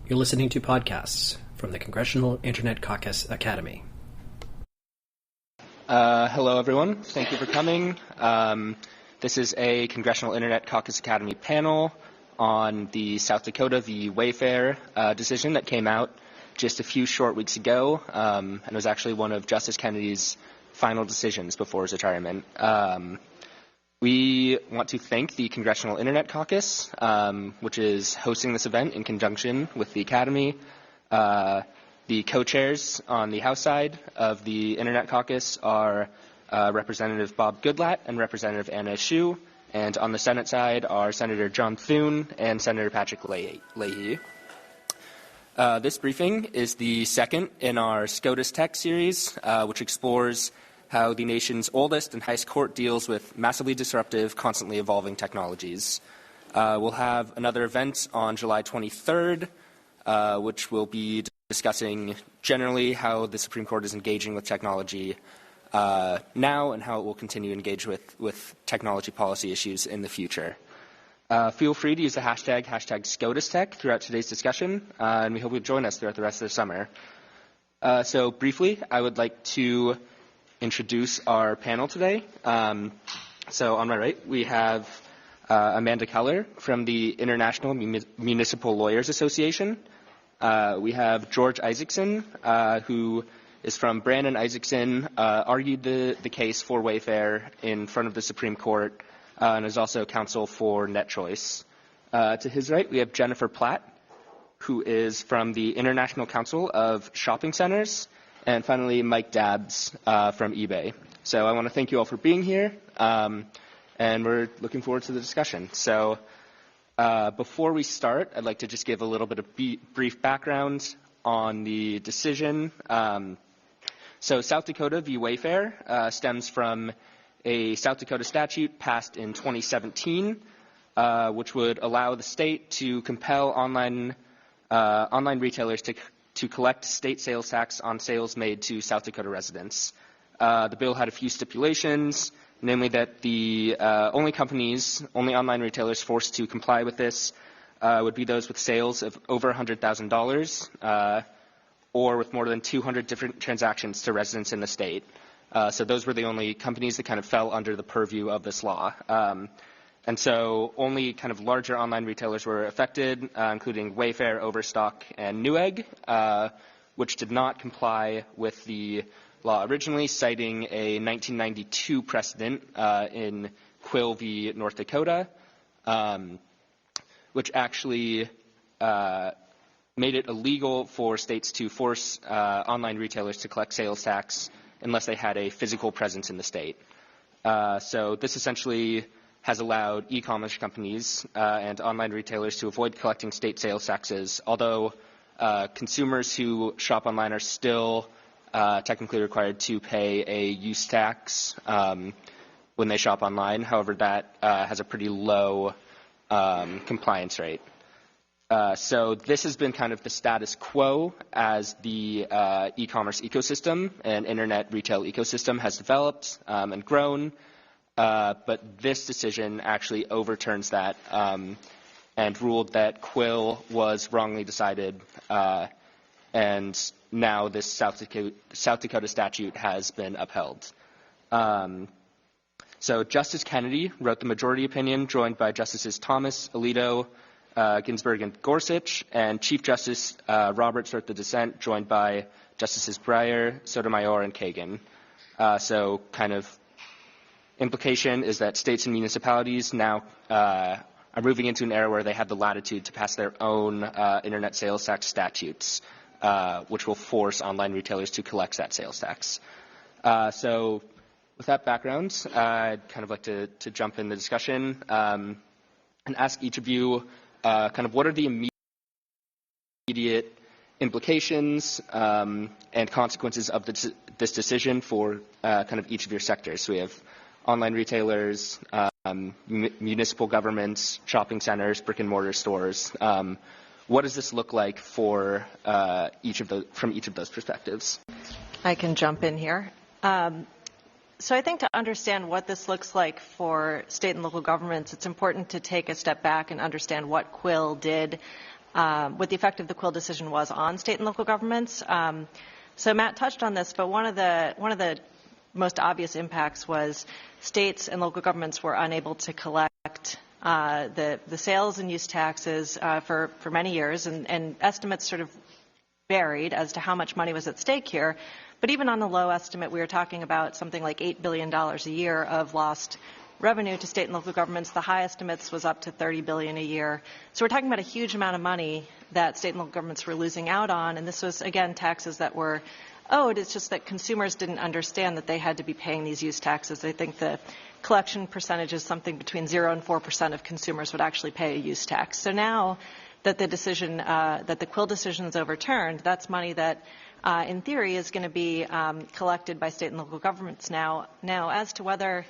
You're listening to podcasts from the Congressional Internet Caucus Academy. Hello, everyone. Thank you for coming. This is a Congressional Internet Caucus Academy panel on the South Dakota v. Wayfair decision that came out just a few short weeks ago, and was actually one of Justice Kennedy's final decisions before his retirement. We want to thank the Congressional Internet Caucus, which is hosting this event in conjunction with the Academy. The co-chairs on the House side of the Internet Caucus are Representative Bob Goodlatte and Representative Anna Eshoo, and on the Senate side are Senator John Thune and Senator Patrick Leahy. This briefing is the second in our SCOTUS Tech series, which explores how the nation's oldest and highest court deals with massively disruptive, constantly evolving technologies. We'll have another event on July 23rd, which will be discussing generally how the Supreme Court is engaging with technology now and how it will continue to engage with technology policy issues in the future. Feel free to use the hashtag SCOTUSTech throughout today's discussion, and we hope you'll join us throughout the rest of the summer. So briefly, I would like to introduce our panel today. So on my right, we have Amanda Keller from the International Municipal Lawyers Association. We have George Isaacson, who is from Brandon Isaacson, argued the case for Wayfair in front of the Supreme Court, and is also counsel for NetChoice. To his right, we have Jennifer Platt, who is from the International Council of Shopping Centers. And finally, Mike Dabbs from eBay. So I want to thank you all for being here, and we're looking forward to the discussion. So before we start, I'd like to just give a little bit of brief background on the decision. So South Dakota v. Wayfair stems from a South Dakota statute passed in 2017, which would allow the state to compel online retailers to collect state sales tax on sales made to South Dakota residents. The bill had a few stipulations, namely that the only online retailers forced to comply with this would be those with sales of over $100,000 or with more than 200 different transactions to residents in the state. So those were the only companies that kind of fell under the purview of this law. And so only kind of larger online retailers were affected, including Wayfair, Overstock, and Newegg, which did not comply with the law originally, citing a 1992 precedent in Quill v. North Dakota, which actually made it illegal for states to force online retailers to collect sales tax unless they had a physical presence in the state. So this essentially has allowed e-commerce companies and online retailers to avoid collecting state sales taxes, although consumers who shop online are still technically required to pay a use tax when they shop online. However, that has a pretty low compliance rate. So this has been kind of the status quo as the e-commerce ecosystem and internet retail ecosystem has developed and grown. But this decision actually overturns that and ruled that Quill was wrongly decided, and now this South Dakota statute has been upheld. So Justice Kennedy wrote the majority opinion, joined by Justices Thomas, Alito, Ginsburg, and Gorsuch, and Chief Justice Roberts wrote the dissent, joined by Justices Breyer, Sotomayor, and Kagan. So kind of implication is that states and municipalities now are moving into an era where they have the latitude to pass their own internet sales tax statutes, which will force online retailers to collect that sales tax. So with that background, I'd kind of like to jump in the discussion and ask each of you kind of what are the immediate implications and consequences of this decision for kind of each of your sectors. So we have online retailers, municipal governments, shopping centers, brick and mortar stores. What does this look like for from each of those perspectives? I can jump in here. So I think to understand what this looks like for state and local governments, it's important to take a step back and understand what Quill did what the effect of the Quill decision was on state and local governments. So Matt touched on this, but one of the most obvious impacts was states and local governments were unable to collect the sales and use taxes for many years, and estimates sort of varied as to how much money was at stake here. But even on the low estimate, we were talking about something like $8 billion a year of lost revenue to state and local governments. The high estimates was up to $30 billion a year. So we're talking about a huge amount of money that state and local governments were losing out on. And this was, again, taxes that were owed. It's just that consumers didn't understand that they had to be paying these use taxes. I think the collection percentage is something between 0 and 4% of consumers would actually pay a use tax. So now that the decision, that the Quill decision is overturned, that's money that in theory is going to be collected by state and local governments now. Now, as to whether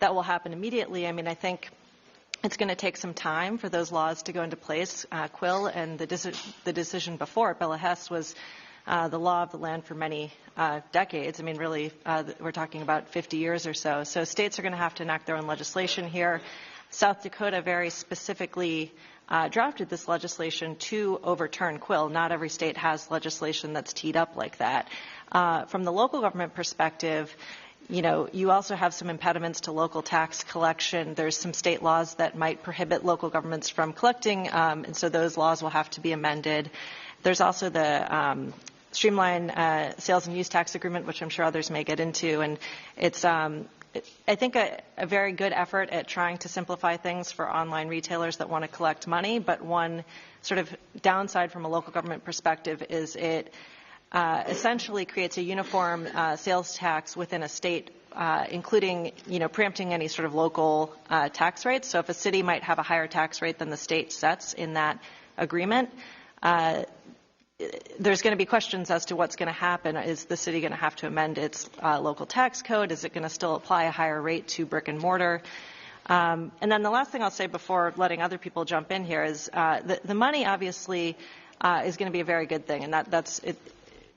that will happen immediately, I mean, I think it's going to take some time for those laws to go into place. Quill and the decision before it, Bella Hess, was the law of the land for many decades. I mean, really, we're talking about 50 years or so. So states are going to have to enact their own legislation here. South Dakota very specifically drafted this legislation to overturn Quill. Not every state has legislation that's teed up like that. From the local government perspective, you know, you also have some impediments to local tax collection. There's some state laws that might prohibit local governments from collecting, and so those laws will have to be amended. There's also the streamline sales and use tax agreement, which I'm sure others may get into, and it's I think a very good effort at trying to simplify things for online retailers that want to collect money, but one sort of downside from a local government perspective is it essentially creates a uniform sales tax within a state, including, you know, preempting any sort of local tax rates. So if a city might have a higher tax rate than the state sets in that agreement, there's going to be questions as to what's going to happen. Is the city going to have to amend its local tax code? Is it going to still apply a higher rate to brick and mortar? And then the last thing I'll say before letting other people jump in here is the money obviously is going to be a very good thing, and that's it.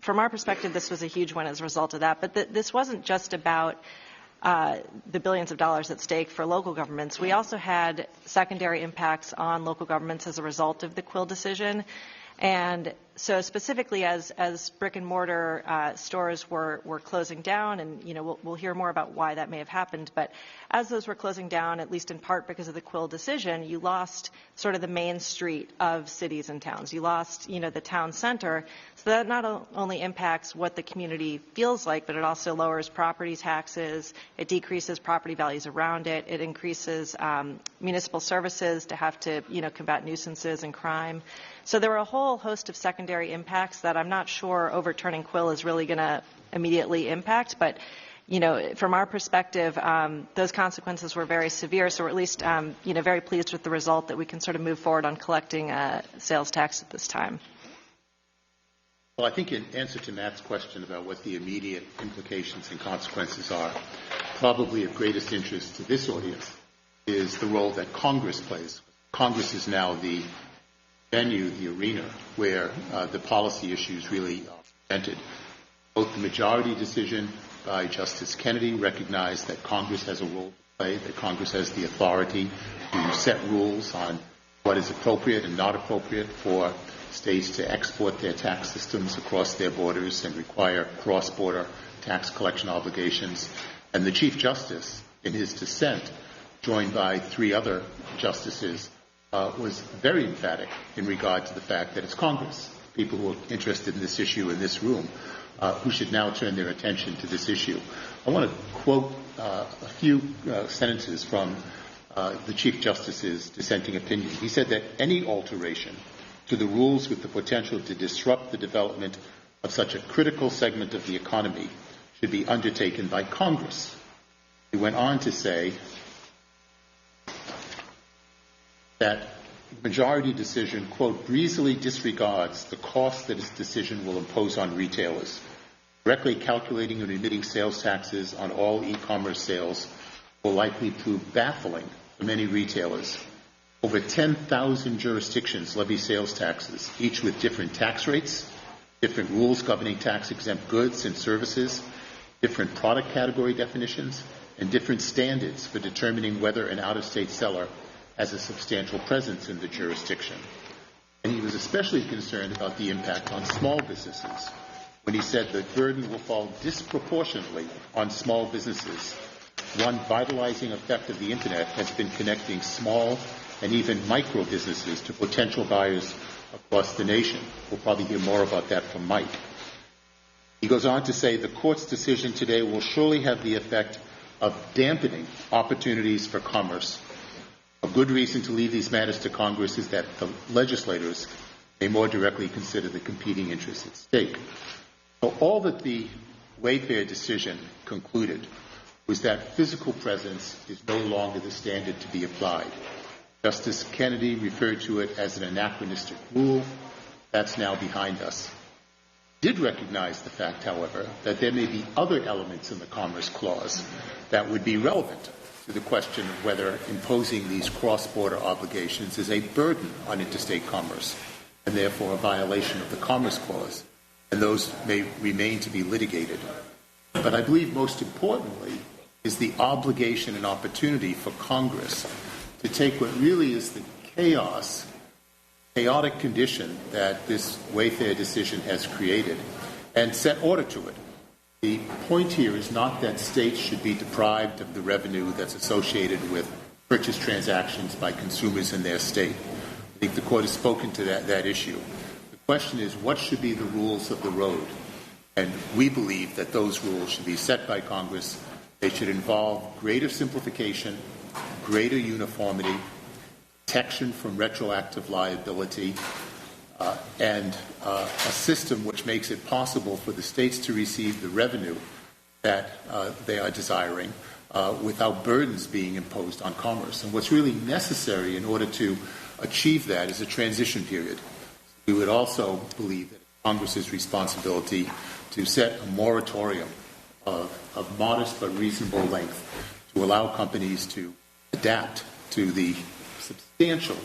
From our perspective, this was a huge one as a result of that. But this wasn't just about the billions of dollars at stake for local governments. We also had secondary impacts on local governments as a result of the Quill decision. And so specifically as brick and mortar stores were closing down, and, you know, we'll hear more about why that may have happened, but as those were closing down, at least in part because of the Quill decision, you lost sort of the main street of cities and towns. You lost, you know, the town center. So that not only impacts what the community feels like, but it also lowers property taxes. It decreases property values around it. It increases municipal services to have to, you know, combat nuisances and crime. So there were a whole host of secondary impacts that I'm not sure overturning Quill is really going to immediately impact. But, you know, from our perspective, those consequences were very severe. So we're at least, you know, very pleased with the result that we can sort of move forward on collecting sales tax at this time. Well, I think in answer to Matt's question about what the immediate implications and consequences are, probably of greatest interest to this audience is the role that Congress plays. Congress is now the venue, the arena where the policy issues really are presented. Both the majority decision by Justice Kennedy recognized that Congress has a role to play, that Congress has the authority to set rules on what is appropriate and not appropriate for states to export their tax systems across their borders and require cross-border tax collection obligations. And the Chief Justice, in his dissent, joined by 3 other justices, was very emphatic in regard to the fact that it's Congress, people who are interested in this issue in this room, who should now turn their attention to this issue. I want to quote a few sentences from the Chief Justice's dissenting opinion. He said that any alteration to the rules with the potential to disrupt the development of such a critical segment of the economy should be undertaken by Congress. He went on to say that majority decision, quote, breezily disregards the cost that its decision will impose on retailers. Directly calculating and remitting sales taxes on all e-commerce sales will likely prove baffling for many retailers. Over 10,000 jurisdictions levy sales taxes, each with different tax rates, different rules governing tax-exempt goods and services, different product category definitions, and different standards for determining whether an out-of-state seller has a substantial presence in the jurisdiction. And he was especially concerned about the impact on small businesses when he said the burden will fall disproportionately on small businesses. One vitalizing effect of the Internet has been connecting small and even micro businesses to potential buyers across the nation. We'll probably hear more about that from Mike. He goes on to say the court's decision today will surely have the effect of dampening opportunities for commerce. A good reason to leave these matters to Congress is that the legislators may more directly consider the competing interests at stake. So all that the Wayfair decision concluded was that physical presence is no longer the standard to be applied. Justice Kennedy referred to it as an anachronistic rule. That's now behind us. Did recognize the fact, however, that there may be other elements in the Commerce Clause that would be relevant to the question of whether imposing these cross-border obligations is a burden on interstate commerce and therefore a violation of the Commerce Clause, and those may remain to be litigated. But I believe most importantly is the obligation and opportunity for Congress to take what really is the chaotic condition that this Wayfair decision has created and set order to it. The point here is not that states should be deprived of the revenue that's associated with purchase transactions by consumers in their state. I think the court has spoken to that issue. The question is, what should be the rules of the road? And we believe that those rules should be set by Congress. They should involve greater simplification, greater uniformity, protection from retroactive liability, and a system which makes it possible for the states to receive the revenue that they are desiring without burdens being imposed on commerce. And what's really necessary in order to achieve that is a transition period. We would also believe that Congress's responsibility to set a moratorium of modest but reasonable length to allow companies to adapt to the substantial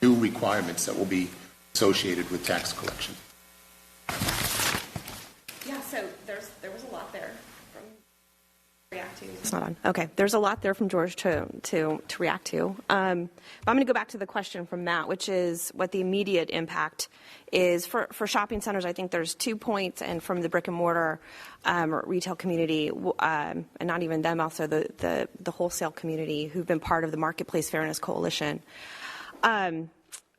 new requirements that will be associated with tax collection. Yeah, so there was a lot there from react to. It's not on. Okay, there's a lot there from George to react to. But I'm going to go back to the question from Matt, which is what the immediate impact is for shopping centers. I think there's 2 points, and from the brick and mortar retail community, and not even them, also the wholesale community who've been part of the Marketplace Fairness Coalition.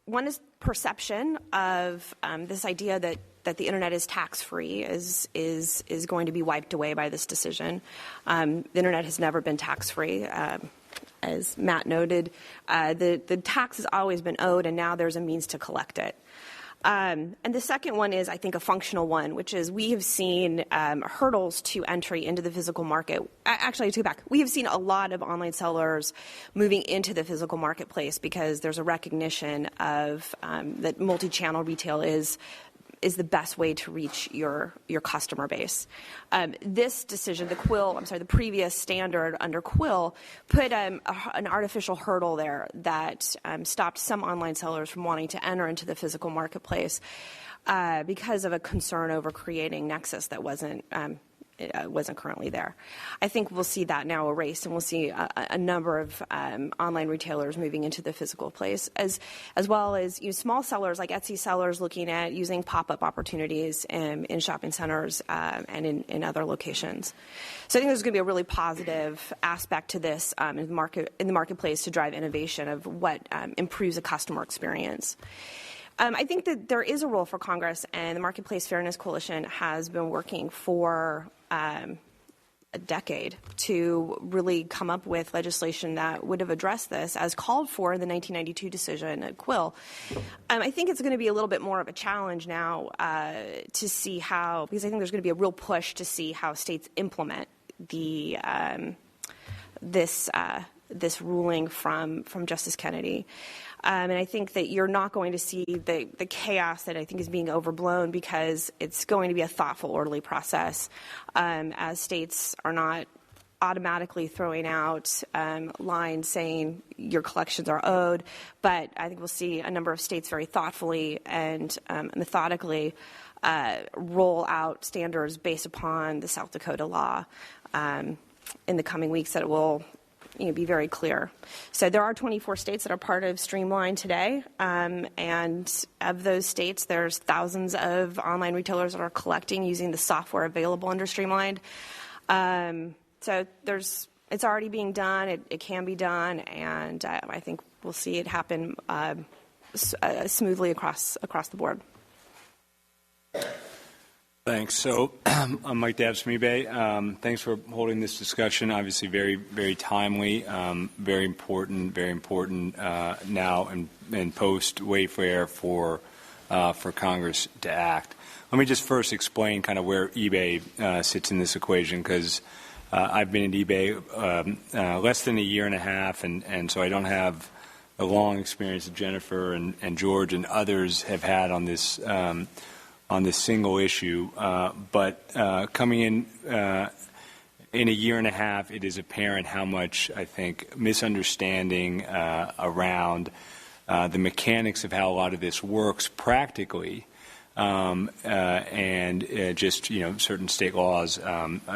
One is perception of this idea that the internet is tax-free is going to be wiped away by this decision. The internet has never been tax-free. As Matt noted, the tax has always been owed, and now there's a means to collect it. And the second one is, I think, a functional one, which is we have seen hurdles to entry into the physical market. Actually, I take it back. We have seen a lot of online sellers moving into the physical marketplace because there's a recognition of that multi-channel retail is the best way to reach your customer base. This decision, the previous standard under Quill, put an artificial hurdle there that stopped some online sellers from wanting to enter into the physical marketplace because of a concern over creating nexus that wasn't currently there. I think we'll see that now erased, and we'll see a number of online retailers moving into the physical place, as well as small sellers like Etsy sellers looking at using pop-up opportunities in shopping centers and in other locations. So I think there's going to be a really positive aspect to this in the marketplace to drive innovation of what improves a customer experience. I think that there is a role for Congress, and the Marketplace Fairness Coalition has been working for a decade to really come up with legislation that would have addressed this as called for in the 1992 decision at Quill. I think it's going to be a little bit more of a challenge now to see how, because I think there's going to be a real push to see how states implement the this ruling from Justice Kennedy. And I think that you're not going to see the chaos that I think is being overblown, because it's going to be a thoughtful, orderly process as states are not automatically throwing out lines saying your collections are owed. But I think we'll see a number of states very thoughtfully and methodically roll out standards based upon the South Dakota law in the coming weeks that will be very clear. So there are 24 states that are part of Streamline today, and of those states, there's thousands of online retailers that are collecting using the software available under Streamlined. So it's already being done. It can be done, and I think we'll see it happen smoothly across the board. Thanks. So I'm Mike Dabbs from eBay. Thanks for holding this discussion. Obviously very, very timely, very important now and post Wayfair for Congress to act. Let me just first explain kind of where eBay sits in this equation, because I've been at eBay less than a year and a half, and so I don't have the long experience that Jennifer and George and others have had on this single issue. But coming in a year and a half, it is apparent how much, I think, misunderstanding around the mechanics of how a lot of this works practically, and just certain state laws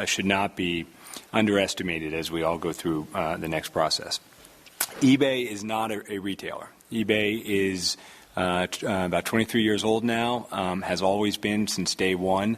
should not be underestimated as we all go through the next process. eBay is not a retailer. eBay is about 23 years old now, has always been since day one,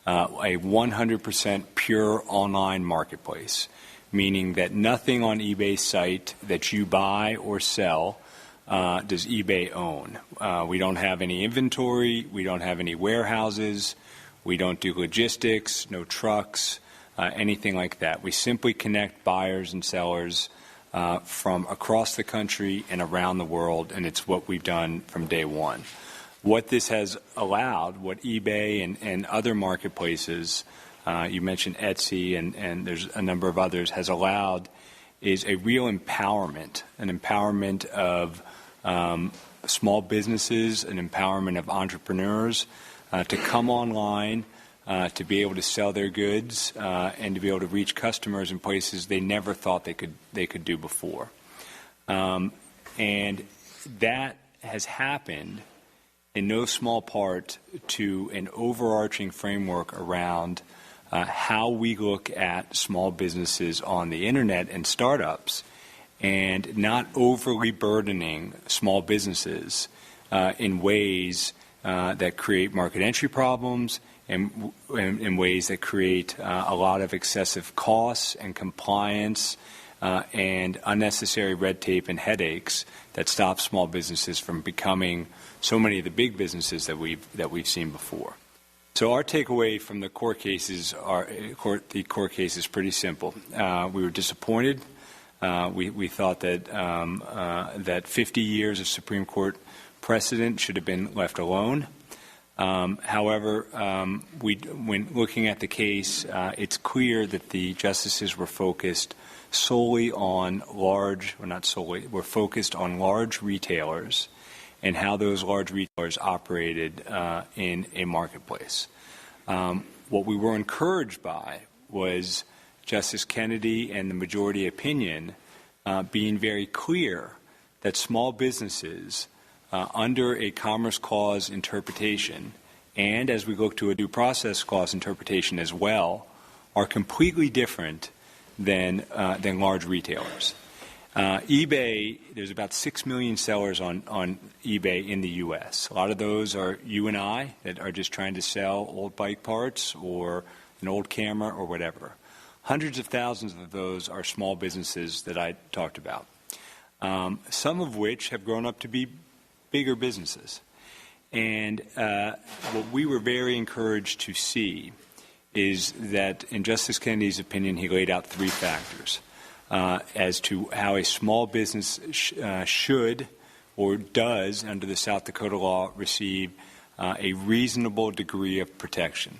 a 100% pure online marketplace, meaning that nothing on eBay's site that you buy or sell does eBay own. We don't have any inventory. We don't have any warehouses. We don't do logistics, no trucks, anything like that. We simply connect buyers and sellers from across the country and around the world, and it's what we've done from day one. What this has allowed, what eBay and other marketplaces, you mentioned Etsy and there's a number of others, has allowed is a real empowerment, an empowerment of small businesses, an empowerment of entrepreneurs to come online, to be able to sell their goods, and to be able to reach customers in places they never thought they could do before. And that has happened in no small part to an overarching framework around how we look at small businesses on the internet and startups, and not overly burdening small businesses in ways that create market entry problems, and in ways that create a lot of excessive costs and compliance and unnecessary red tape and headaches that stop small businesses from becoming so many of the big businesses that we've seen before. So our takeaway from the court cases is pretty simple. We were disappointed. We thought that that 50 years of Supreme Court precedent should have been left alone. However, when looking at the case, it's clear that the justices were focused solely on were focused on large retailers and how those large retailers operated in a marketplace. What we were encouraged by was Justice Kennedy and the majority opinion being very clear that small businesses under a Commerce Clause interpretation, and as we look to a Due Process Clause interpretation as well, are completely different than large retailers. eBay, there's about 6 million sellers on eBay in the U.S. A lot of those are you and I that are just trying to sell old bike parts or an old camera or whatever. Hundreds of thousands of those are small businesses that I talked about, some of which have grown up to be bigger businesses. And what we were very encouraged to see is that in Justice Kennedy's opinion, he laid out 3 factors as to how a small business should or does, under the South Dakota law, receive a reasonable degree of protection.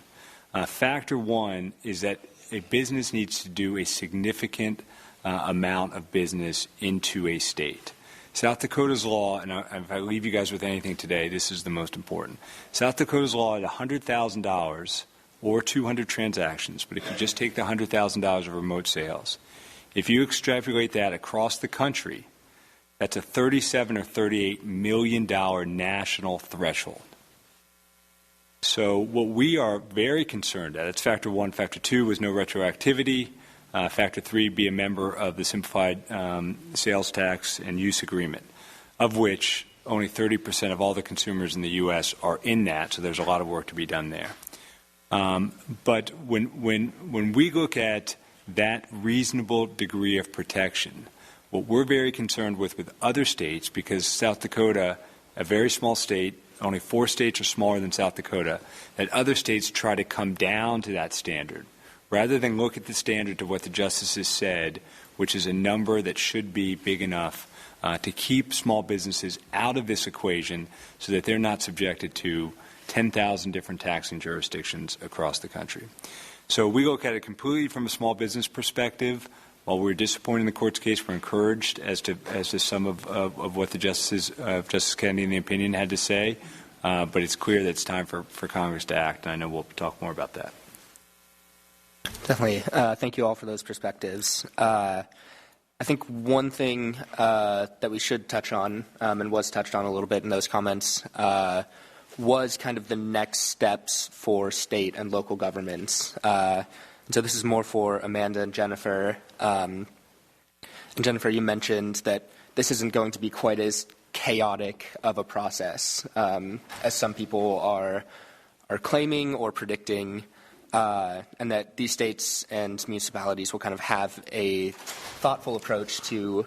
Factor 1 is that a business needs to do a significant amount of business into a state. South Dakota's law, and if I leave you guys with anything today, this is the most important. South Dakota's law at $100,000 or 200 transactions, but if you just take the $100,000 of remote sales, if you extrapolate that across the country, that's a $37 or $38 million national threshold. So what we are very concerned at, it's factor 1. Factor 2 was no retroactivity. Factor 3, be a member of the Simplified Sales Tax and Use Agreement, of which only 30% of all the consumers in the U.S. are in that, so there's a lot of work to be done there. But when we look at that reasonable degree of protection, what we're very concerned with other states, because South Dakota, a very small state, only 4 states are smaller than South Dakota, that other states try to come down to that standard, rather than look at the standard of what the justices said, which is a number that should be big enough to keep small businesses out of this equation so that they're not subjected to 10,000 different taxing jurisdictions across the country. So we look at it completely from a small business perspective. While we're disappointed in the court's case, we're encouraged as to some of what the justices, Justice Kennedy in the opinion, had to say. But it's clear that it's time for Congress to act, and I know we'll talk more about that. Definitely. Thank you all for those perspectives. I think one thing that we should touch on, and was touched on a little bit in those comments, was kind of the next steps for state and local governments. So this is more for Amanda and Jennifer. And Jennifer, you mentioned that this isn't going to be quite as chaotic of a process as some people are claiming or predicting, and that these states and municipalities will kind of have a thoughtful approach to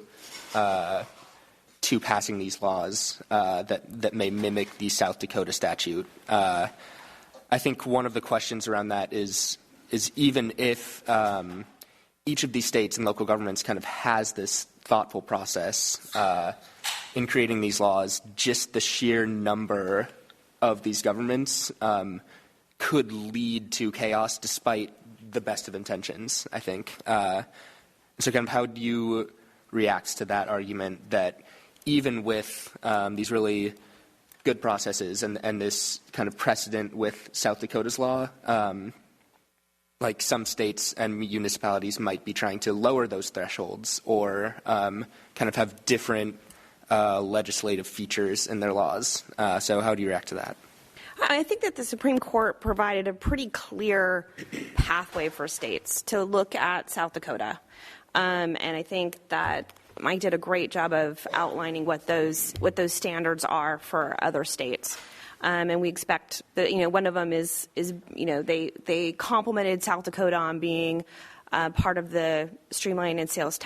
passing these laws that may mimic the South Dakota statute. I think one of the questions around that is even if each of these states and local governments kind of has this thoughtful process in creating these laws, just the sheer number of these governments could lead to chaos despite the best of intentions, I think. So kind of how do you react to that argument that even with these really good processes and this kind of precedent with South Dakota's law, like some states and municipalities might be trying to lower those thresholds or kind of have different legislative features in their laws. So how do you react to that? I think that the Supreme Court provided a pretty clear pathway for states to look at South Dakota. And I think that Mike did a great job of outlining what those standards are for other states. And we expect that, one of them is they complimented South Dakota on being part of the streamline and sales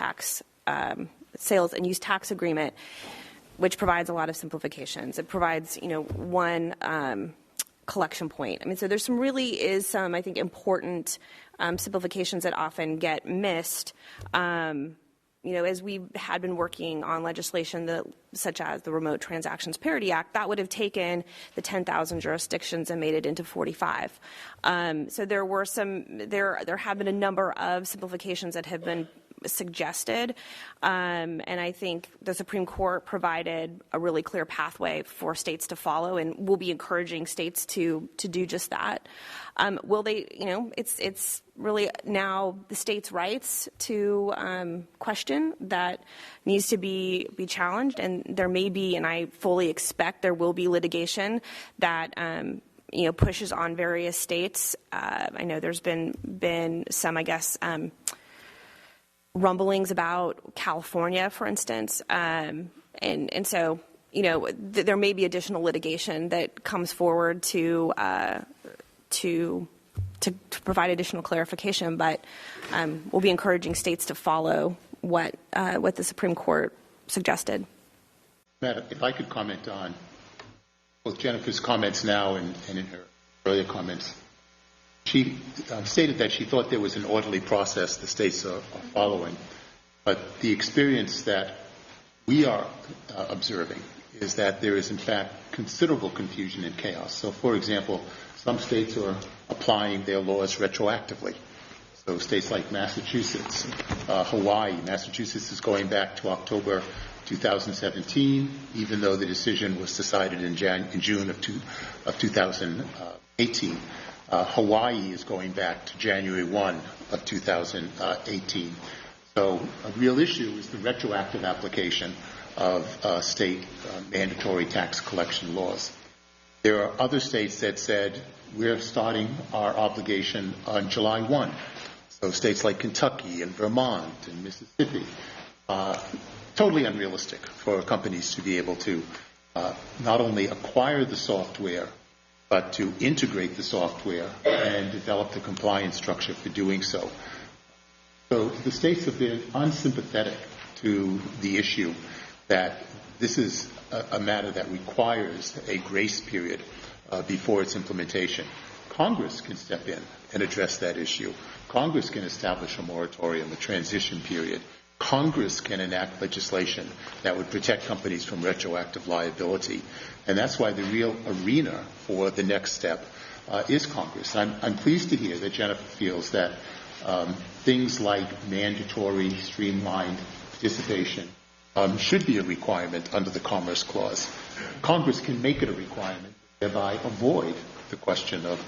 and use tax agreement, which provides a lot of simplifications. It provides, one collection point. I mean, so there's some, I think, important simplifications that often get missed. As we had been working on legislation such as the Remote Transactions Parity Act, that would have taken the 10,000 jurisdictions and made it into 45. So there have been a number of simplifications that have been suggested, and I think the Supreme Court provided a really clear pathway for states to follow, and we'll be encouraging states to do just that. Will they? It's really now the states' rights to question that needs to be challenged, and there may be, and I fully expect there will be litigation that pushes on various states. I know there's been some, I guess, rumblings about California, for instance, and so there may be additional litigation that comes forward to provide additional clarification, but we'll be encouraging states to follow what the Supreme Court suggested. Matt, if I could comment on both Jennifer's comments now and in her earlier comments. She stated that she thought there was an orderly process the states are following, but the experience that we are observing is that there is, in fact, considerable confusion and chaos. So, for example, some states are applying their laws retroactively. So states like Massachusetts, Hawaii. Massachusetts is going back to October 2017, even though the decision was decided in June of 2018. Hawaii is going back to January 1 of 2018. So a real issue is the retroactive application of state mandatory tax collection laws. There are other states that said we're starting our obligation on July 1. So states like Kentucky and Vermont and Mississippi, totally unrealistic for companies to be able to not only acquire the software, but to integrate the software and develop the compliance structure for doing so. So the states have been unsympathetic to the issue that this is a matter that requires a grace period before its implementation. Congress can step in and address that issue. Congress can establish a moratorium, a transition period. Congress can enact legislation that would protect companies from retroactive liability. And that's why the real arena for the next step is Congress. I'm pleased to hear that Jennifer feels that things like mandatory, streamlined participation should be a requirement under the Commerce Clause. Congress can make it a requirement, thereby avoid the question of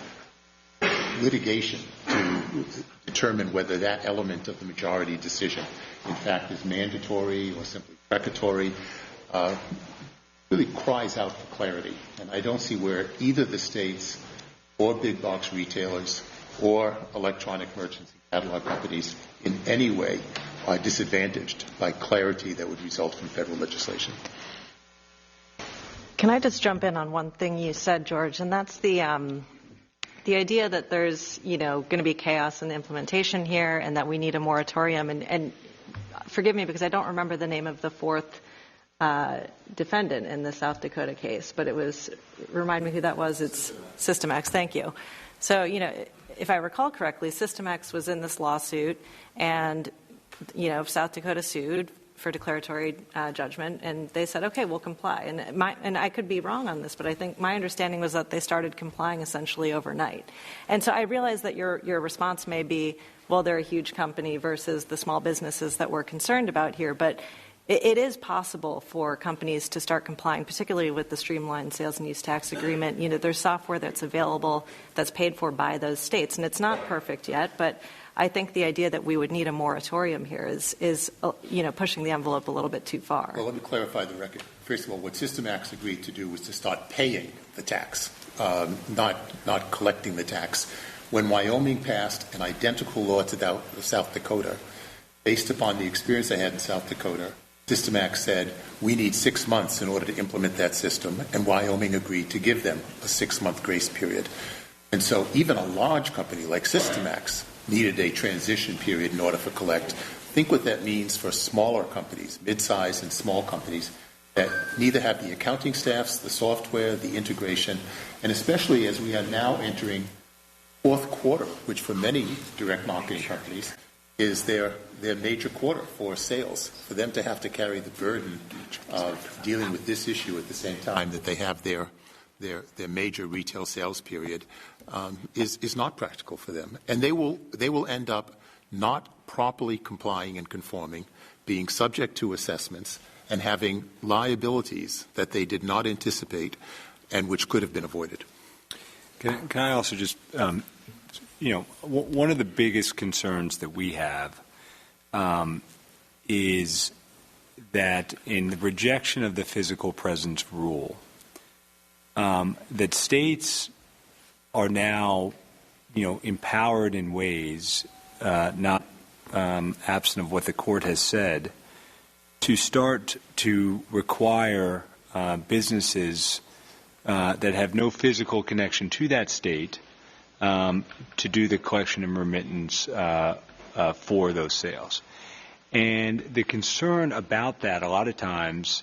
litigation to determine whether that element of the majority decision, in fact, is mandatory or simply precatory. Really cries out for clarity. And I don't see where either the states or big box retailers or electronic merchants and catalog companies in any way are disadvantaged by clarity that would result from federal legislation. Can I just jump in on one thing you said, George, and that's the idea that there's, going to be chaos in the implementation here and that we need a moratorium. And forgive me because I don't remember the name of the fourth defendant in the South Dakota case, but remind me who that was. It's SystemX. Thank you. So, if I recall correctly, SystemX was in this lawsuit and, South Dakota sued for declaratory judgment, and they said, okay, we'll comply. And I could be wrong on this, but I think my understanding was that they started complying essentially overnight. And so I realize that your response may be, well, they're a huge company versus the small businesses that we're concerned about here, but it is possible for companies to start complying, particularly with the streamlined sales and use tax agreement. There's software that's available that's paid for by those states, and it's not perfect yet, but I think the idea that we would need a moratorium here is pushing the envelope a little bit too far. Well, let me clarify the record. First of all, what SystemX agreed to do was to start paying the tax, not collecting the tax. When Wyoming passed an identical law to South Dakota, based upon the experience I had in South Dakota, SystemX said, we need 6 months in order to implement that system, and Wyoming agreed to give them a 6-month grace period. And so even a large company like SystemX needed a transition period in order to collect. Think what that means for smaller companies, mid-sized and small companies, that neither have the accounting staffs, the software, the integration, and especially as we are now entering fourth quarter, which for many direct marketing companies is their major quarter for sales. For them to have to carry the burden of dealing with this issue at the same time that they have their major retail sales period is not practical for them. And they will end up not properly complying and conforming, being subject to assessments, and having liabilities that they did not anticipate and which could have been avoided. Can I also just, one of the biggest concerns that we have is that in the rejection of the physical presence rule, that states are now, empowered in ways not absent of what the court has said, to start to require businesses that have no physical connection to that state to do the collection and remittance for those sales. And the concern about that a lot of times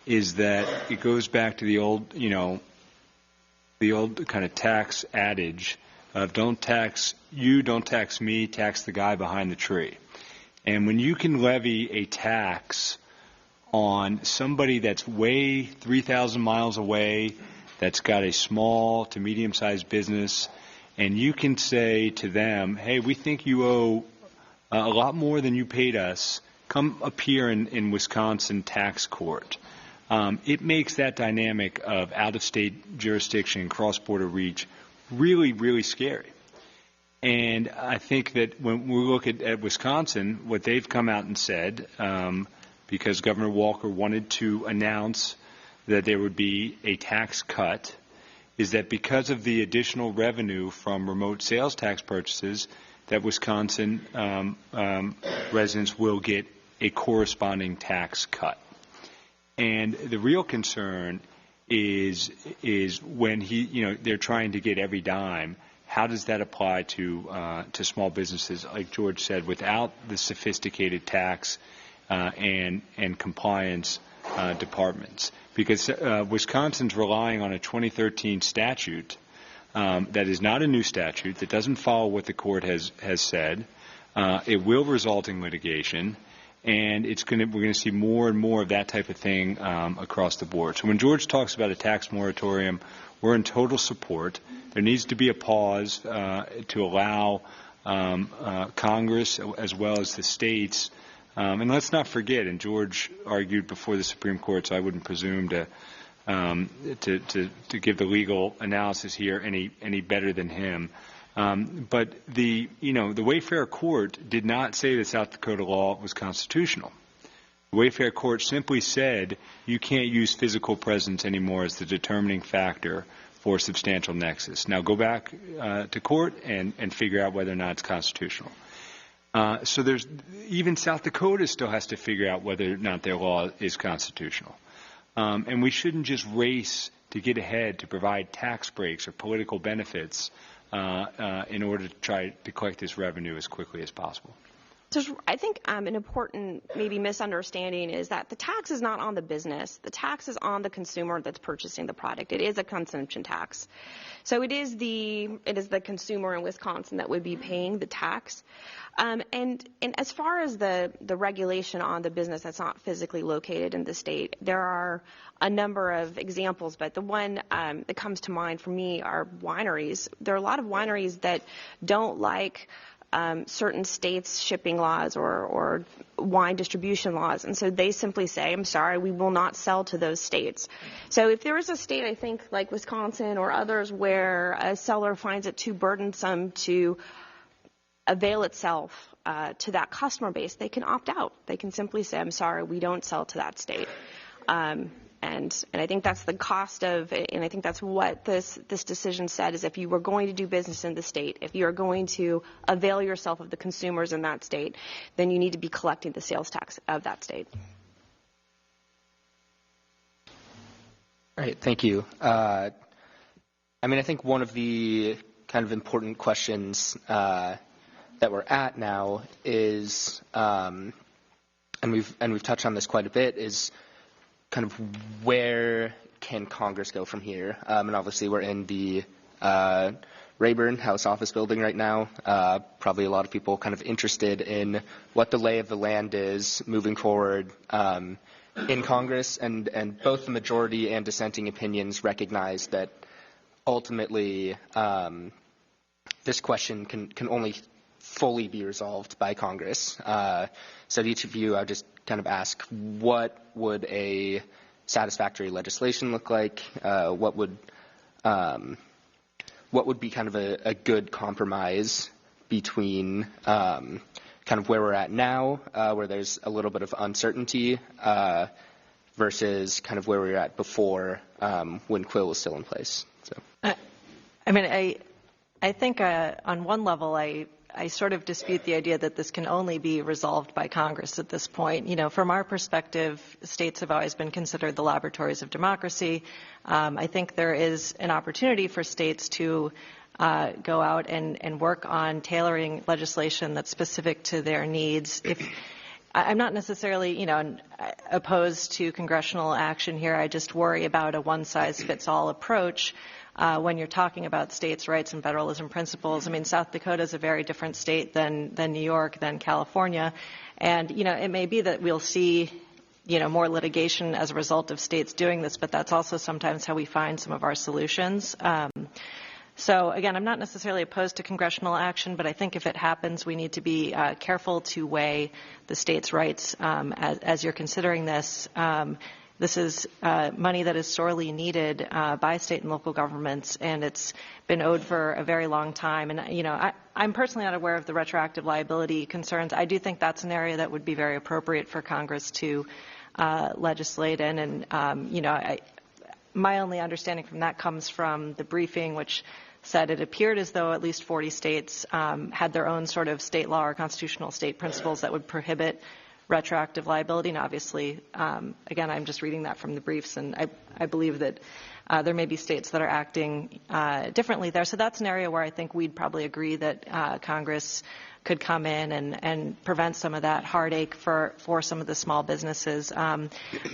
is that it goes back to the old kind of tax adage of don't tax you, don't tax me, tax the guy behind the tree. And when you can levy a tax on somebody that's way 3,000 miles away, that's got a small to medium-sized business, and you can say to them, hey, we think you owe a lot more than you paid us, come appear in Wisconsin tax court. It makes that dynamic of out-of-state jurisdiction, cross-border reach, really, really scary. And I think that when we look at Wisconsin, what they've come out and said, because Governor Walker wanted to announce that there would be a tax cut, is that because of the additional revenue from remote sales tax purchases, that Wisconsin residents will get a corresponding tax cut. And the real concern is when they're trying to get every dime. How does that apply to small businesses, like George said, without the sophisticated tax and compliance departments? Because Wisconsin's relying on a 2013 statute that is not a new statute, that doesn't follow what the court has said. It will result in litigation, and we're going to see more and more of that type of thing across the board. So when George talks about a tax moratorium, we're in total support. There needs to be a pause to allow Congress as well as the states. And let's not forget, and George argued before the Supreme Court, so I wouldn't presume to give the legal analysis here any better than him. But the Wayfair court did not say that South Dakota law was constitutional. The Wayfair court simply said you can't use physical presence anymore as the determining factor for substantial nexus. Now go back to court and figure out whether or not it's constitutional. So even South Dakota still has to figure out whether or not their law is constitutional. And we shouldn't just race to get ahead to provide tax breaks or political benefits in order to try to collect this revenue as quickly as possible. So I think an important maybe misunderstanding is that the tax is not on the business. The tax is on the consumer that's purchasing the product. It is a consumption tax. So it is the consumer in Wisconsin that would be paying the tax. And as far as the regulation on the business that's not physically located in the state, there are a number of examples, but the one that comes to mind for me are wineries. There are a lot of wineries that don't like certain states' shipping laws or wine distribution laws. And so they simply say, I'm sorry, we will not sell to those states. So if there is a state, I think, like Wisconsin or others, where a seller finds it too burdensome to avail itself to that customer base, they can opt out. They can simply say, I'm sorry, we don't sell to that state. And I think that's the cost of, and I think that's what this decision said, is if you were going to do business in the state, if you are going to avail yourself of the consumers in that state, then you need to be collecting the sales tax of that state. All right, thank you. I think one of the kind of important questions that we're at now is, and we've touched on this quite a bit, is kind of where can Congress go from here? And obviously we're in the Rayburn House Office building right now. Probably a lot of people kind of interested in what the lay of the land is moving forward in Congress. And both the majority and dissenting opinions recognize that ultimately this question can only fully be resolved by Congress. So to each of you, I would just kind of ask, what would a satisfactory legislation look like? What would be kind of a good compromise between kind of where we're at now, where there's a little bit of uncertainty, versus kind of where we were at before when Quill was still in place? So. I think on one level, I sort of dispute the idea that this can only be resolved by Congress at this point. You know, from our perspective, states have always been considered the laboratories of democracy. I think there is an opportunity for states to go out and work on tailoring legislation that's specific to their needs. I'm not necessarily, opposed to congressional action here. I just worry about a one-size-fits-all approach. When you're talking about states' rights and federalism principles. I mean, South Dakota is a very different state than New York, than California. And, it may be that we'll see, more litigation as a result of states doing this, but that's also sometimes how we find some of our solutions. So, again, I'm not necessarily opposed to congressional action, but I think if it happens, we need to be careful to weigh the states' rights as you're considering this. This is money that is sorely needed by state and local governments, and it's been owed for a very long time. And, I'm personally not aware of the retroactive liability concerns. I do think that's an area that would be very appropriate for Congress to legislate in. And, my only understanding from that comes from the briefing, which said it appeared as though at least 40 states had their own sort of state law or constitutional state principles that would prohibit retroactive liability. And obviously, again, I'm just reading that from the briefs, and I believe that there may be states that are acting differently there. So that's an area where I think we'd probably agree that Congress could come in and prevent some of that heartache for some of the small businesses. But,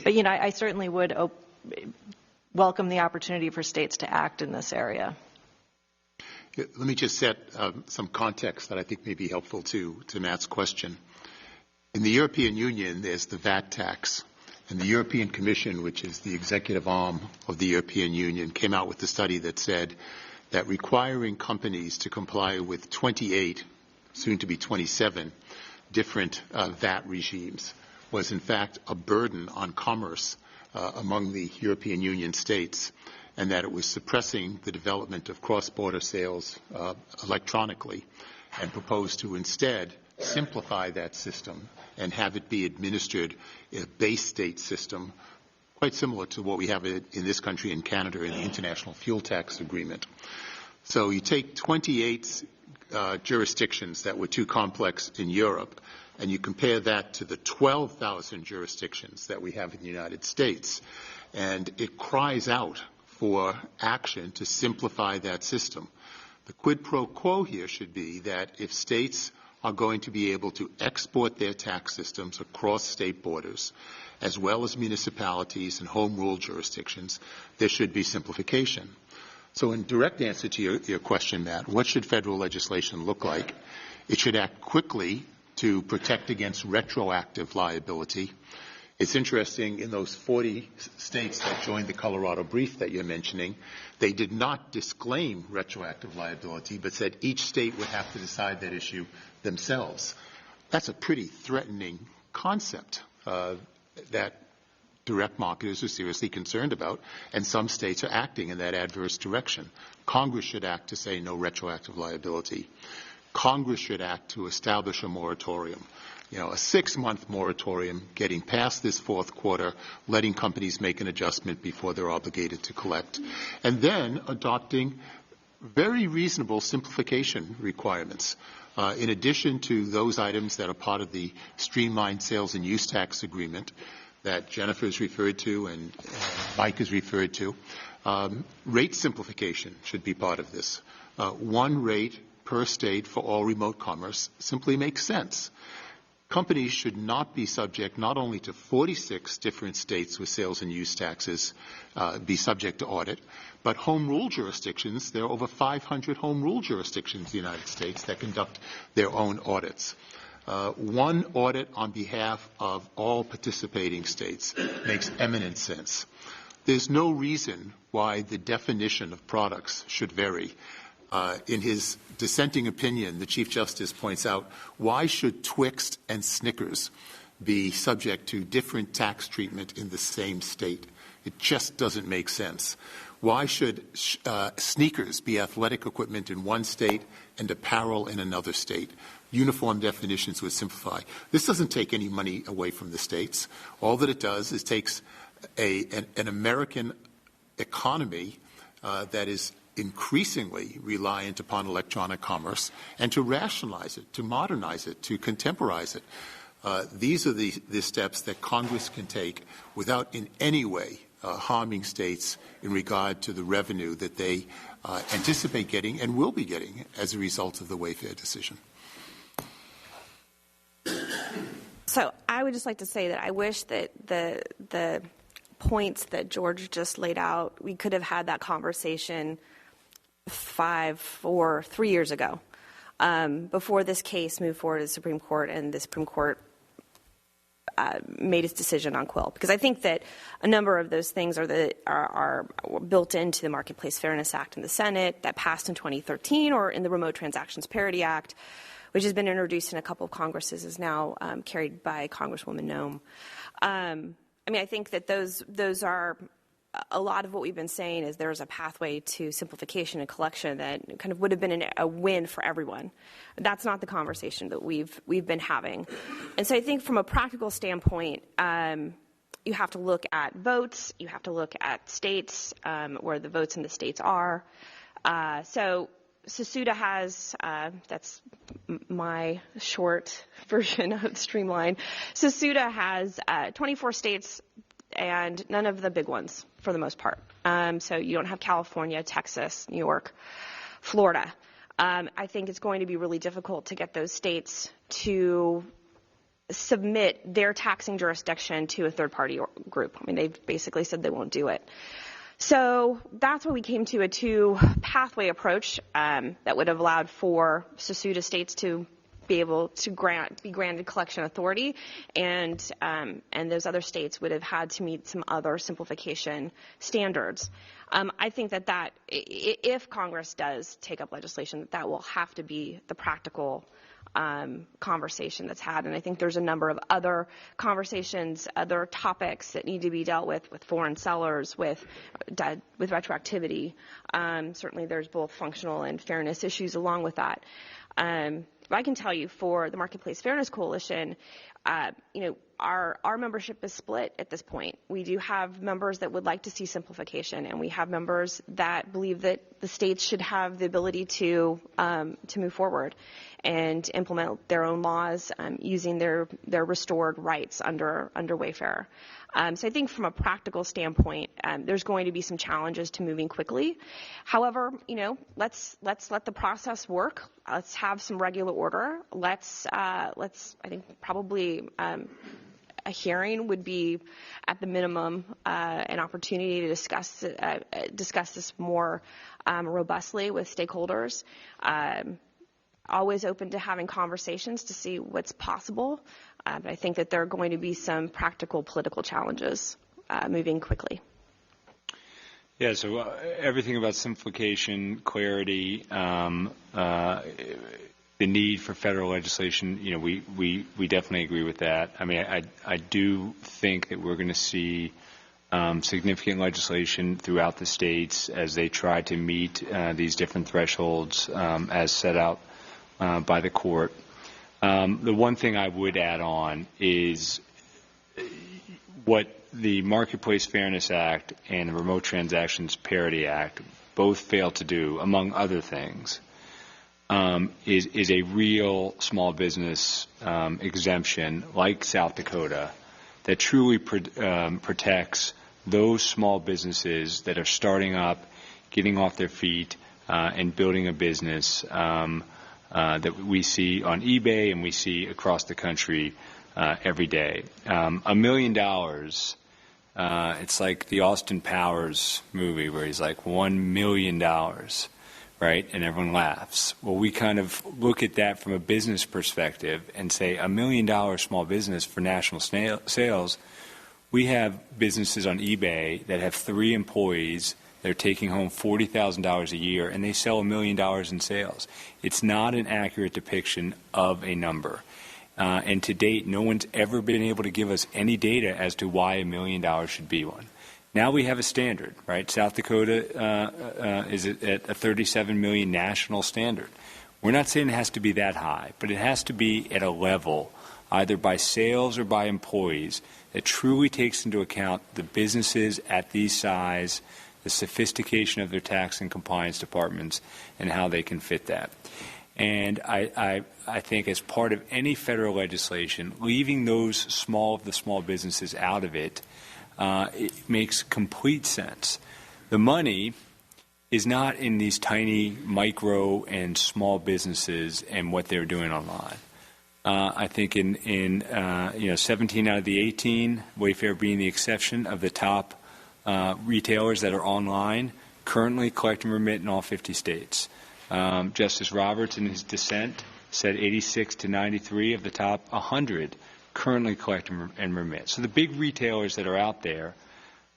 I certainly would welcome the opportunity for states to act in this area. Let me just set some context that I think may be helpful to Matt's question. In the European Union, there's the VAT tax. And the European Commission, which is the executive arm of the European Union, came out with a study that said that requiring companies to comply with 28, soon to be 27, different VAT regimes was in fact a burden on commerce among the European Union states, and that it was suppressing the development of cross-border sales electronically, and proposed to instead simplify that system and have it be administered in a base state system, quite similar to what we have in this country and Canada in the International Fuel Tax Agreement. So you take 28 jurisdictions that were too complex in Europe, and you compare that to the 12,000 jurisdictions that we have in the United States, and it cries out for action to simplify that system. The quid pro quo here should be that if states are going to be able to export their tax systems across state borders, as well as municipalities and home rule jurisdictions, there should be simplification. So in direct answer to your question, Matt, what should federal legislation look like? It should act quickly to protect against retroactive liability. It's interesting, in those 40 states that joined the Colorado brief that you're mentioning, they did not disclaim retroactive liability, but said each state would have to decide that issue themselves. That's a pretty threatening concept that direct marketers are seriously concerned about, and some states are acting in that adverse direction. Congress should act to say no retroactive liability. Congress should act to establish a moratorium. A 6-month moratorium, getting past this fourth quarter, letting companies make an adjustment before they're obligated to collect, and then adopting very reasonable simplification requirements. In addition to those items that are part of the streamlined sales and use tax agreement that Jennifer has referred to and Mike has referred to, rate simplification should be part of this. One rate per state for all remote commerce simply makes sense. Companies should not be subject not only to 46 different states with sales and use taxes be subject to audit, but home rule jurisdictions. There are over 500 home rule jurisdictions in the United States that conduct their own audits. One audit on behalf of all participating states makes eminent sense. There's no reason why the definition of products should vary. In his dissenting opinion, the Chief Justice points out, why should Twix and Snickers be subject to different tax treatment in the same state? It just doesn't make sense. Why should sneakers be athletic equipment in one state and apparel in another state? Uniform definitions would simplify. This doesn't take any money away from the states. All that it does is takes an American economy that is increasingly reliant upon electronic commerce, and to rationalize it, to modernize it, to contemporize it. These are the steps that Congress can take without in any way harming states in regard to the revenue that they anticipate getting and will be getting as a result of the Wayfair decision. So I would just like to say that I wish that the points that George just laid out, we could have had that conversation 3 years ago, before this case moved forward to the Supreme Court and the Supreme Court made its decision on Quill. Because I think that a number of those things are built into the Marketplace Fairness Act in the Senate that passed in 2013, or in the Remote Transactions Parity Act, which has been introduced in a couple of Congresses, is now carried by Congresswoman Noem. I think that those are a lot of what we've been saying is there's a pathway to simplification and collection that kind of would have been a win for everyone. That's not the conversation that we've been having. And so I think from a practical standpoint, you have to look at votes, you have to look at states, where the votes in the states are. So SCOTUS has, that's my short version of Streamline. SCOTUS has 24 states and none of the big ones for the most part. So you don't have California, Texas, New York, Florida. I think it's going to be really difficult to get those states to submit their taxing jurisdiction to a third-party group. I mean, they've basically said they won't do it. So that's why we came to a two-pathway approach that would have allowed for SCOTUS states to be able to be granted collection authority, and those other states would have had to meet some other simplification standards. I think that if Congress does take up legislation, that will have to be the practical conversation that's had. And I think there's a number of other conversations, other topics that need to be dealt with foreign sellers, with retroactivity. Certainly there's both functional and fairness issues along with that. But I can tell you for the Marketplace Fairness Coalition, our membership is split at this point. We do have members that would like to see simplification, and we have members that believe that the states should have the ability to move forward and implement their own laws using their restored rights under Wayfair. So I think from a practical standpoint, there's going to be some challenges to moving quickly. However, let's let the process work. Let's have some regular order. Let's I think probably a hearing would be at the minimum an opportunity to discuss this more robustly with stakeholders. Always open to having conversations to see what's possible. But I think that there are going to be some practical political challenges moving quickly. Yeah, so everything about simplification, clarity, the need for federal legislation, we definitely agree with that. I mean, I do think that we're going to see significant legislation throughout the states as they try to meet these different thresholds as set out by the court. The one thing I would add on is what the Marketplace Fairness Act and the Remote Transactions Parity Act both fail to do, among other things, is a real small business exemption like South Dakota that truly protects those small businesses that are starting up, getting off their feet, and building a business that we see on eBay and we see across the country every day. $1 million, it's like the Austin Powers movie where he's like $1 million, right? And everyone laughs. Well, we kind of look at that from a business perspective and say $1 million small business for national sales. We have businesses on eBay that have 3 employees. They're taking home $40,000 a year, and they sell $1 million in sales. It's not an accurate depiction of a number. And to date, no one's ever been able to give us any data as to why $1 million should be one. Now we have a standard, right? South Dakota is at a 37 million national standard. We're not saying it has to be that high, but it has to be at a level, either by sales or by employees, that truly takes into account the businesses at these size, the sophistication of their tax and compliance departments, and how they can fit that. And I think as part of any federal legislation, leaving those small businesses out of it, it makes complete sense. The money is not in these tiny micro and small businesses and what they're doing online. I think in 17 out of the 18, Wayfair being the exception of the top retailers that are online, currently collect and remit in all 50 states. Justice Roberts, in his dissent, said 86 to 93 of the top 100 currently collect and remit. So the big retailers that are out there,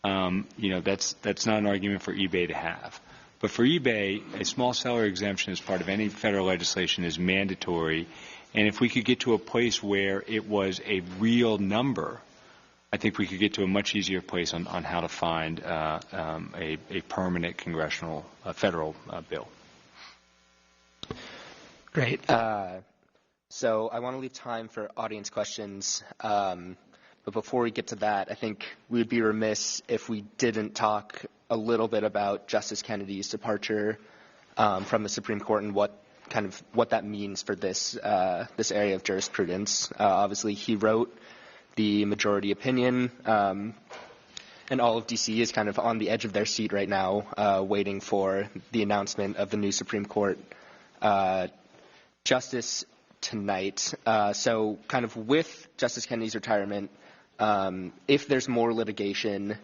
that's not an argument for eBay to have. But for eBay, a small seller exemption as part of any federal legislation is mandatory. And if we could get to a place where it was a real number, I think we could get to a much easier place on how to find a permanent congressional, federal bill. Great. So I want to leave time for audience questions. But before we get to that, I think we would be remiss if we didn't talk a little bit about Justice Kennedy's departure from the Supreme Court and what that means for this area of jurisprudence. Obviously, he wrote the majority opinion, and all of D.C. is kind of on the edge of their seat right now, waiting for the announcement of the new Supreme Court justice tonight. So kind of with Justice Kennedy's retirement, if there's more litigation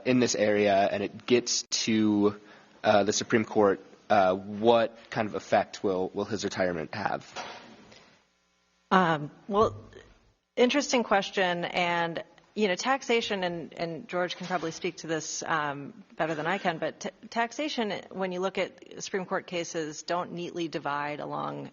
in this area and it gets to the Supreme Court, what kind of effect will his retirement have? Well, interesting question. And, taxation, and George can probably speak to this better than I can, but taxation, when you look at Supreme Court cases, don't neatly divide along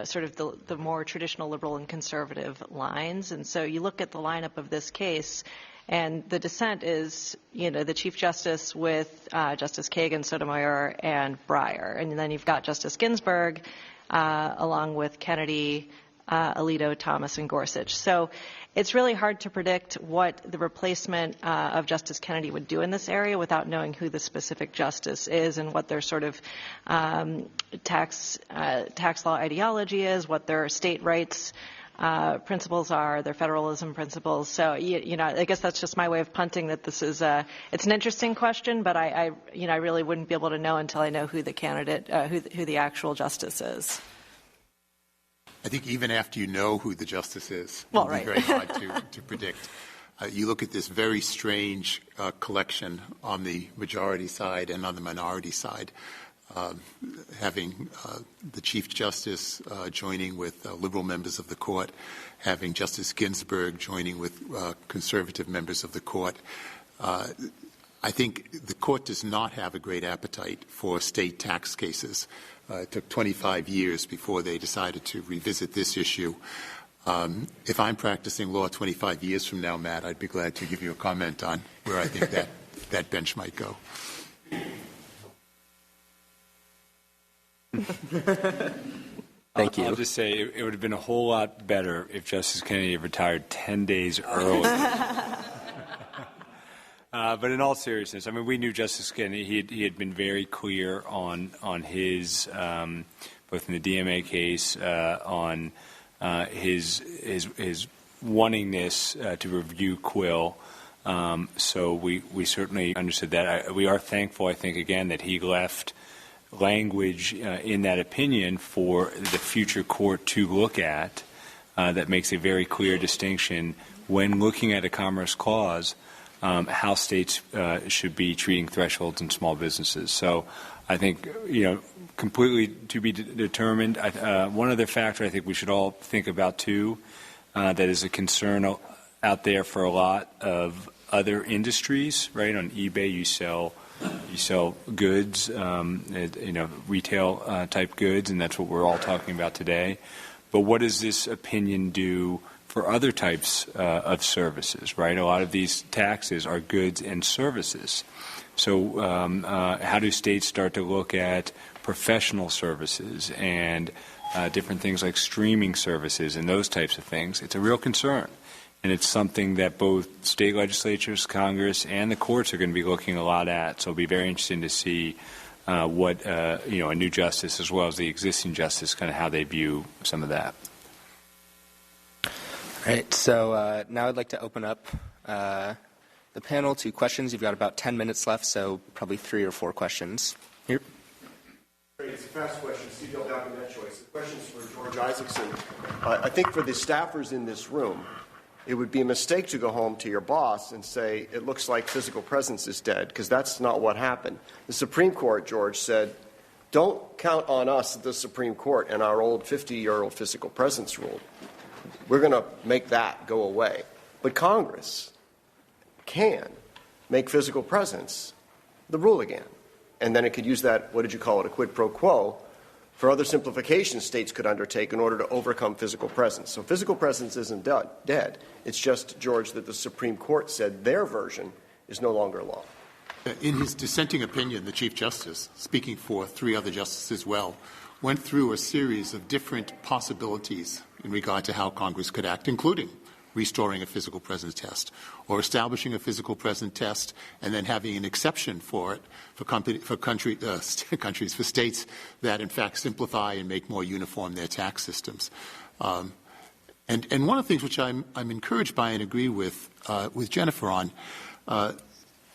sort of the more traditional liberal and conservative lines. And so you look at the lineup of this case, and the dissent is, the Chief Justice with Justice Kagan, Sotomayor, and Breyer. And then you've got Justice Ginsburg along with Kennedy, Alito, Thomas, and Gorsuch. So it's really hard to predict what the replacement of Justice Kennedy would do in this area without knowing who the specific justice is and what their sort of tax law ideology is, what their state rights principles are, their federalism principles. So, I guess that's just my way of punting that this is it's an interesting question, but I really wouldn't be able to know until I know who the candidate, who the actual justice is. I think even after you know who the justice is, well, it'll right. be very hard to predict. You look at this very strange collection on the majority side and on the minority side, having the Chief Justice joining with liberal members of the court, having Justice Ginsburg joining with conservative members of the court. I think the court does not have a great appetite for state tax cases. It took 25 years before they decided to revisit this issue. If I'm practicing law 25 years from now, Matt, I'd be glad to give you a comment on where I think that bench might go. Thank you. I'll just say it would have been a whole lot better if Justice Kennedy had retired 10 days early. But in all seriousness, I mean, we knew Justice Kennedy. He had been very clear on his both in the DMA case on his wantingness to review Quill. So we certainly understood that. We are thankful, I think, again, that he left language in that opinion for the future court to look at that makes a very clear distinction when looking at a Commerce Clause, how states should be treating thresholds in small businesses. So I think, completely to be determined. One other factor I think we should all think about, too, that is a concern out there for a lot of other industries, right? On eBay, you sell goods, retail type goods, and that's what we're all talking about today. But what does this opinion do for other types of services, right? A lot of these taxes are goods and services. So how do states start to look at professional services and different things like streaming services and those types of things? It's a real concern. And it's something that both state legislatures, Congress, and the courts are going to be looking a lot at. So it'll be very interesting to see what, a new justice as well as the existing justice, kind of how they view some of that. All right. So now I'd like to open up the panel to questions. You've got about 10 minutes left, so probably 3 or 4 questions. Here. Great. It's a fast question. Steve Del Document Choice. The question is for George Isaacson. I think for the staffers in this room, it would be a mistake to go home to your boss and say, it looks like physical presence is dead, because that's not what happened. The Supreme Court, George, said, don't count on us at the Supreme Court and our old 50-year-old physical presence rule. We're going to make that go away. But Congress can make physical presence the rule again. And then it could use that, what did you call it, a quid pro quo, for other simplifications states could undertake in order to overcome physical presence. So physical presence isn't dead. It's just, George, that the Supreme Court said their version is no longer law. In his dissenting opinion, the Chief Justice, speaking for 3 other justices as well, went through a series of different possibilities in regard to how Congress could act, including restoring a physical presence test, or establishing a physical presence test and then having an exception for it for states that in fact simplify and make more uniform their tax systems. And one of the things which I'm encouraged by and agree with Jennifer on,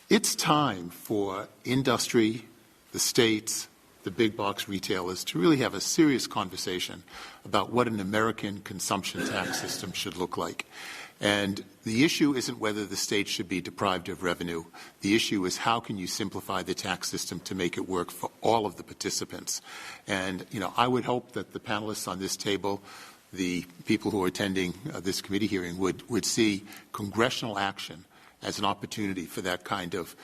it's time for industry, the states, the big box retailers to really have a serious conversation about what an American consumption tax system should look like. And the issue isn't whether the states should be deprived of revenue. The issue is how can you simplify the tax system to make it work for all of the participants. And, I would hope that the panelists on this table, the people who are attending this committee hearing would see congressional action as an opportunity for that kind of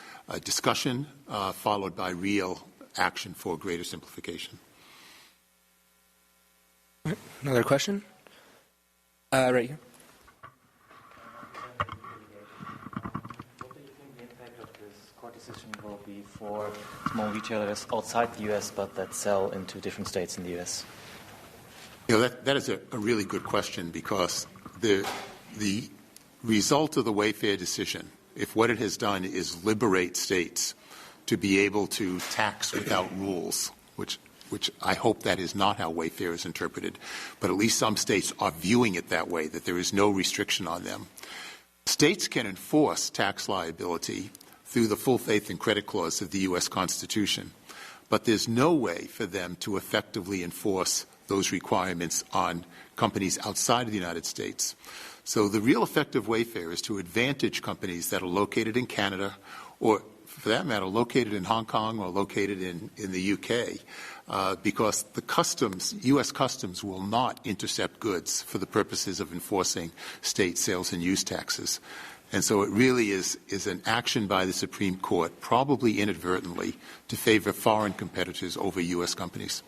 discussion followed by real action for greater simplification. Another question? Right here. What do you think the impact of this court decision will be for small retailers outside the U.S. but that sell into different states in the U.S.? That is a really good question, because the result of the Wayfair decision, if what it has done is liberate states to be able to tax without rules, which I hope that is not how Wayfair is interpreted, but at least some states are viewing it that way, that there is no restriction on them. States can enforce tax liability through the full faith and credit clause of the U.S. Constitution, but there's no way for them to effectively enforce those requirements on companies outside of the United States. So the real effect of Wayfair is to advantage companies that are located in Canada, or for that matter, located in Hong Kong or located in the UK, because the U.S. Customs will not intercept goods for the purposes of enforcing state sales and use taxes. And so it really is an action by the Supreme Court, probably inadvertently, to favor foreign competitors over U.S. companies.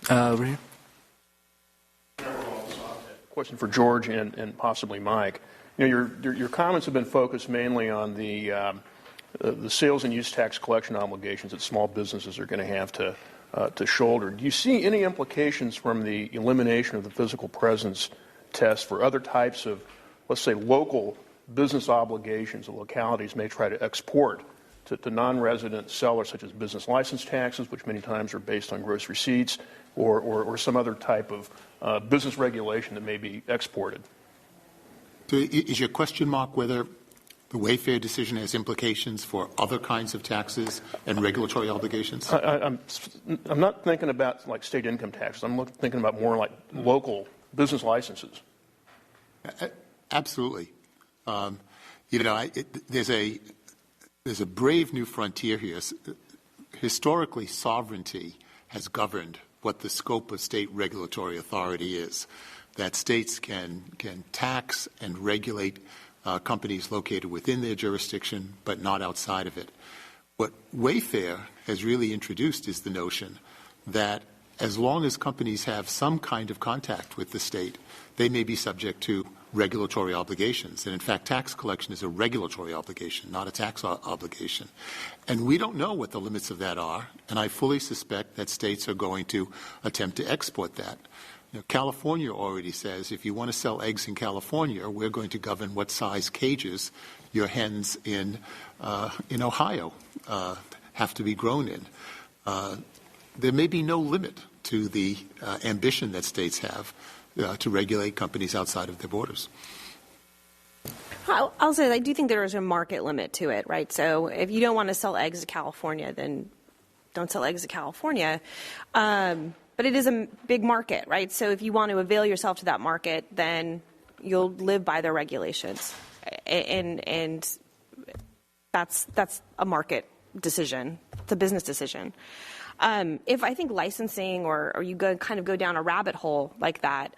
Over here. Question for George and possibly Mike. Your comments have been focused mainly on the sales and use tax collection obligations that small businesses are going to have to shoulder. Do you see any implications from the elimination of the physical presence test for other types of, let's say, local business obligations that localities may try to export to non-resident sellers, such as business license taxes, which many times are based on gross receipts, or some other type of business regulation that may be exported? So is your question, Mark, whether the Wayfair decision has implications for other kinds of taxes and regulatory obligations? I'm not thinking about like state income taxes. I'm thinking about more like local business licenses. Absolutely. There's a brave new frontier here. Historically, sovereignty has governed what the scope of state regulatory authority is, that states can tax and regulate companies located within their jurisdiction but not outside of it. What Wayfair has really introduced is the notion that as long as companies have some kind of contact with the state, they may be subject to regulatory obligations. And in fact, tax collection is a regulatory obligation, not a tax obligation. And we don't know what the limits of that are, and I fully suspect that states are going to attempt to export that. California already says if you want to sell eggs in California, we're going to govern what size cages your hens in Ohio have to be grown in. There may be no limit to the ambition that states have to regulate companies outside of their borders. I'll say I do think there is a market limit to it, right? So if you don't want to sell eggs to California, then don't sell eggs to California. But it is a big market, right? So if you want to avail yourself to that market, then you'll live by their regulations. And that's a market decision. It's a business decision. If I think licensing or you kind of go down a rabbit hole like that,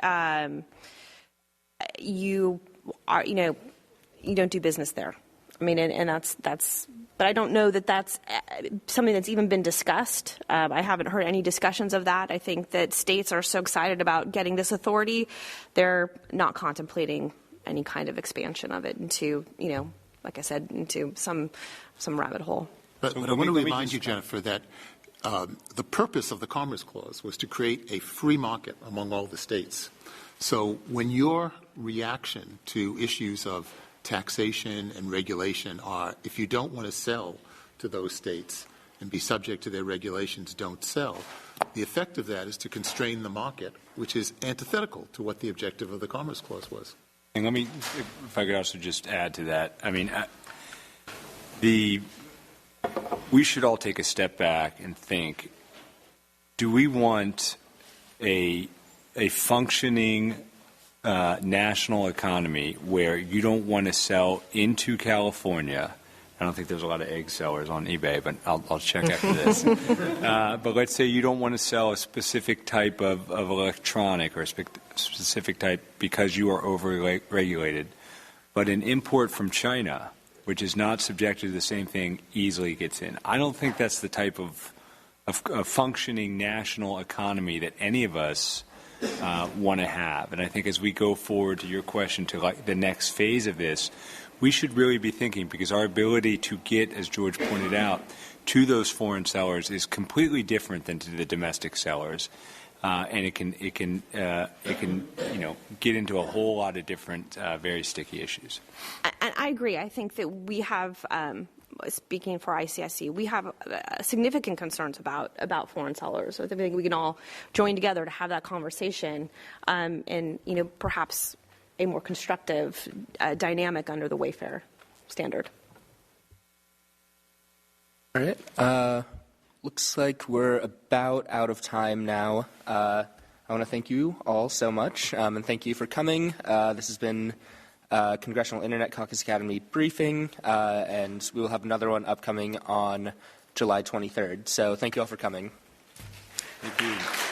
you don't do business there. I mean, and that's, but I don't know that that's something that's even been discussed. I haven't heard any discussions of that. I think that states are so excited about getting this authority, they're not contemplating any kind of expansion of it into, like I said, into some rabbit hole. But I want to remind you, Jennifer, that the purpose of the Commerce Clause was to create a free market among all the states. So when your reaction to issues of taxation and regulation are, if you don't want to sell to those states and be subject to their regulations, don't sell, the effect of that is to constrain the market, which is antithetical to what the objective of the Commerce Clause was. And let me, if I could also just add to that, I mean, we should all take a step back and think, do we want a functioning national economy where you don't want to sell into California? I don't think there's a lot of egg sellers on eBay, but I'll check after this. But let's say you don't want to sell a specific type of electronic or a specific type because you are over-regulated. But an import from China, which is not subjected to the same thing, easily gets in. I don't think that's the type of functioning national economy that any of us want to have. And I think as we go forward to your question to like the next phase of this, we should really be thinking, because our ability to get, as George pointed out, to those foreign sellers is completely different than to the domestic sellers, and it can get into a whole lot of different very sticky issues. And I agree. I think that we have, speaking for ICSC, we have significant concerns about foreign sellers. I think we can all join together to have that conversation, and perhaps a more constructive dynamic under the Wayfair standard. All right. Looks like we're about out of time now. I want to thank you all so much, and thank you for coming. This has been Congressional Internet Caucus Academy briefing, and we will have another one upcoming on July 23rd. So thank you all for coming. Thank you.